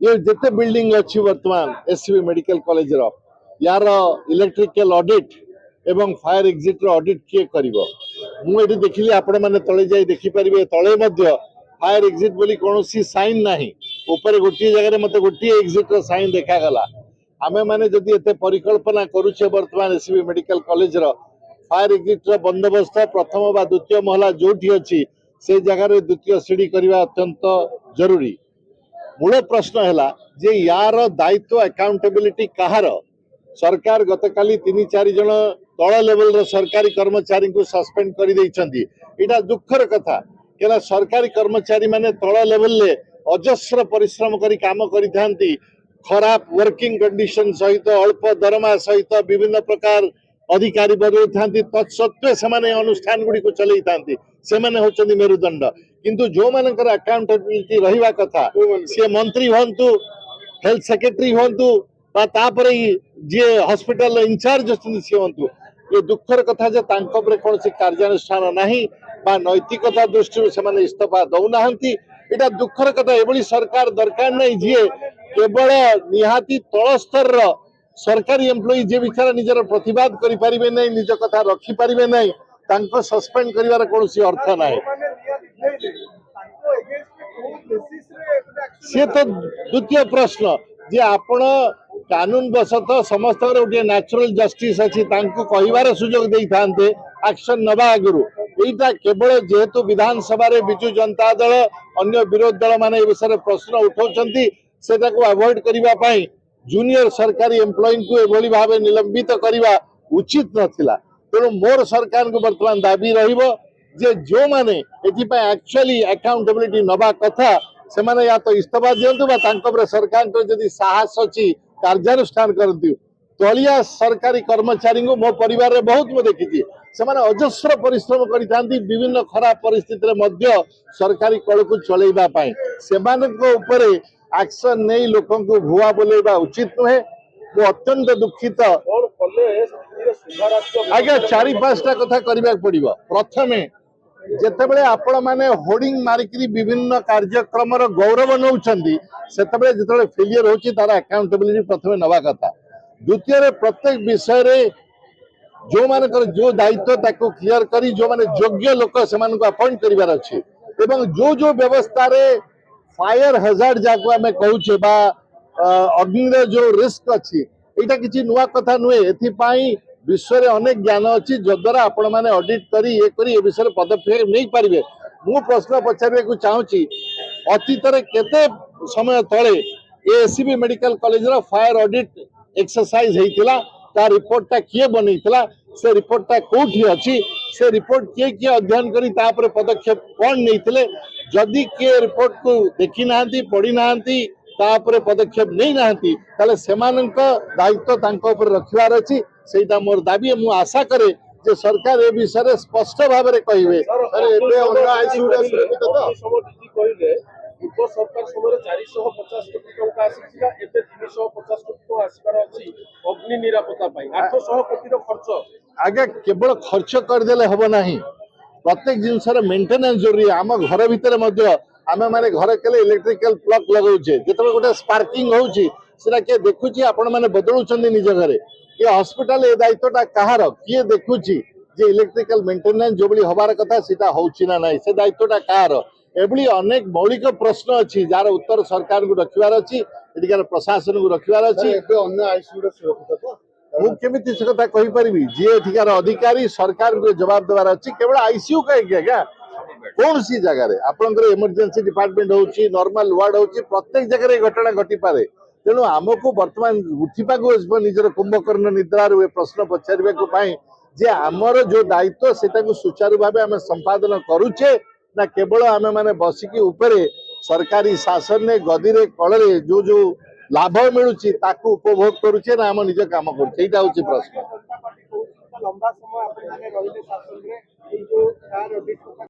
ये जिते बिल्डिंग अच्छी वर्तमान एससीबी मेडिकल कॉलेज रो यार इलेक्ट्रिकल ऑडिट एवं फायर एग्जिट रो ऑडिट किए करिवो मु देखिली आपण माने तळे जाई देखि परिबे तळे मध्य फायर एग्जिट बोली कोनोसी साइन नाही ऊपर गोटी जगह मते गोटी एग्जिट रो साइन देखा गला आमे माने जदि एते परिकल्पना करूछे वर्तमान एससीबी मेडिकल कॉलेज रो फायर एग्जिट रो बंदोबस्त प्रथम बा द्वितीय महला जोठी अछि से जगह रे द्वितीय सीढ़ी करबा अत्यंत जरूरी मूल प्रश्न है जे यार दायित्व अकाउंटेबिलिटी कहार सरकार गतकाली 3-4 जन तल लेवल सरकारी कर्मचारी को सस्पेंड कर देइछंती दुखर कथा क्या सरकारी कर्मचारी माने तल लेवल ले अजस्र परिश्रम करी काम करिथांती खराब वर्किंग कंडीशन सहित अल्प दरमा सहित विभिन्न प्रकार अधिकारी बदल था तत्सत्वे से अनुष्ठान गुड़ी को चलई था से मेरुदंड किंतु जो मानकर अकाउंटेबिलिटी रहिबा कथा सी मंत्री हंतु हेल्थ सेक्रेटरी हंतु जी हॉस्पिटल इंचार्ज सी हंतु ये दुखर कथा जे तांको पर कौन कार्यानुष्ठान नहीं बा नैतिकता दृष्टि से इस्तीफा दौना एटा दुखर कथा एभली सरकार दरकार नहीं जी केवल निहाती तल स्तर सरकारी एम्प्लॉई जे बिचारा निजर प्रतिवाद करि परिबे नहीं निज कथा रखि परिबे नहीं तांको सस्पेंड करिवार कोनोसी अर्थ नाही से तो द्वितीय प्रश्न जे आपण कानून बसत समस्त गोटे नेचुरल जस्टिस अच्छी कहबार सुजोग दे था एक्शन नवा आगु यहीटा केवल जेहेतु विधानसभा विजु जनता दल अन्य विरोधी दल माने विषय प्रश्न उठाउछंती सेटा को अवॉइड करने जूनियर सरकारी एम्प्लॉई को एभली भाव निलंबित करने उचित नथिला तेणु मोर सरकार को वर्तमान दाबी रहिबो जे जो माने एक्चुअली अकाउंटेबिलिटी नवा कथा से माने या तो इस्तीफा दियंतु बा तांको पर सरकार को जदि साहस अछि कार्यानुष्ठान करंतु तलिया सरकारी कर्मचारी को मो परिवार रे बहुत मु देखिछि से माने अजस्र परिश्रम करिथांती विभिन्न खराब परिस्थिति रे मध्य सरकारी कल को चलैबा पाई सेमानको ऊपर एक्शन नहीं लोकों को भुआ बोलेबा उचित नुहे वो अत्यंत दुखित आगे 4-5टा कथा करबा पड़िबो प्रथमे जेतेबेले आपण माने होर्डिंग मारिकरी विभिन्न कार्यक्रम गौरव नौचंदी सेतेबेले जेतेबेले फेलियर होची तार अकाउंटेबिलिटी प्रथमे नवा कथा द्वितीय रे प्रत्येक विषय रे जो मानकर जो दायित्व ताको क्लियर करी जो माने योग्य लोक से मानको अपॉइंट करिवार अछि एवं जो जो व्यवस्था रे फायर हजार्ड जाको आमे कहूचे बा अग्नि रे जो रिस्क अछि एटा किछि नुवा कथा नुए एथि पाई विश्व रे अनेक ज्ञान अछि जद्वारा आपण माने ऑडिट करी ए विषय पदक्षेप नहीं पारिबे मु प्रश्न पचारे को चाहूची अतीत रे केते समय तळे एसीबी मेडिकल कॉलेज रो फायर ऑडिट एक्सरसाइज हेतिला ता रिपोर्ट ता किए बनैतिला से रिपोर्ट ता कोठी अछि से रिपोर्ट किए अध्ययन करी ता पर पदक्षेप कोन नैतिले जदि के रिपोर्ट को देखि नांती पढ़ी नांती ता पर पदक्षेप नहीं नांती ताले सेमानक दायित्व तांको ऊपर रखिवार अछि सेटा मोर दाबी मु आशा करे जे सरकार ए विषय स्पष्ट भाव में कहिबे अरे एबे अन्य आईसीयू रे सुरक्षित तो पूर्व सरकार समय 450 कोटी टंका आसीला एबे 350 कोटी टंका आसीबार अछि अग्नि निरापत्ता पाई 800 कोटी रो खर्च आगे केवल खर्च कर देले हबो नाही प्रत्येक जिनसर मेंटेनेंस जरूरी आम घर भितर मध्य आमे माने घर केले इलेक्ट्रिकल प्लग लगाउछे जेतबे गोटे स्पार्किंग होउची सेटा के देखुची आपण माने बदलुचंदी निज घरे ये हॉस्पिटल ए दायित्वटा कहार किए देखुची जे इलेक्ट्रिकल मेंटेनेंस जो बली हबार कथा सेटा होउची ना नाही से दायित्वटा कहार एभली अनेक मौलिक प्रश्न अच्छी जार उत्तर सरकार को रखिबार अच्छी एटिकार प्रशासन को रखिबार अच्छी एबे अन्य आईसीयू रे सुरक्षित तो मु केमिति से कथा कहि परिबी जे एठिकार अधिकारी सरकार को जवाब देबार अच्छी केवल आईसीयू का क्या कौन सी जगह रे आपनकर इमरजेंसी डिपार्टमेंट होउची नॉर्मल वार्ड होउची प्रत्येक जगह रे घटना घटी पारे तेणु आमको वर्तमान उठिबा को निजर कुंभकर्ण निद्रा रे प्रश्न पचारिबा को पाई जे आमर जो दायित्व सेटा को सुचारू भाबे हम संपादन करूचे ना केवल आमे माने बसिकी ऊपर सरकारी शासन ने गदी रे कल रे जो जो लाभ मिलुची ताकू उपभोग करूचे ना हम निज काम करूचे एटा होची प्रश्न लंबा समय आपण माने रहिले शासन रे जो कार ऑडिट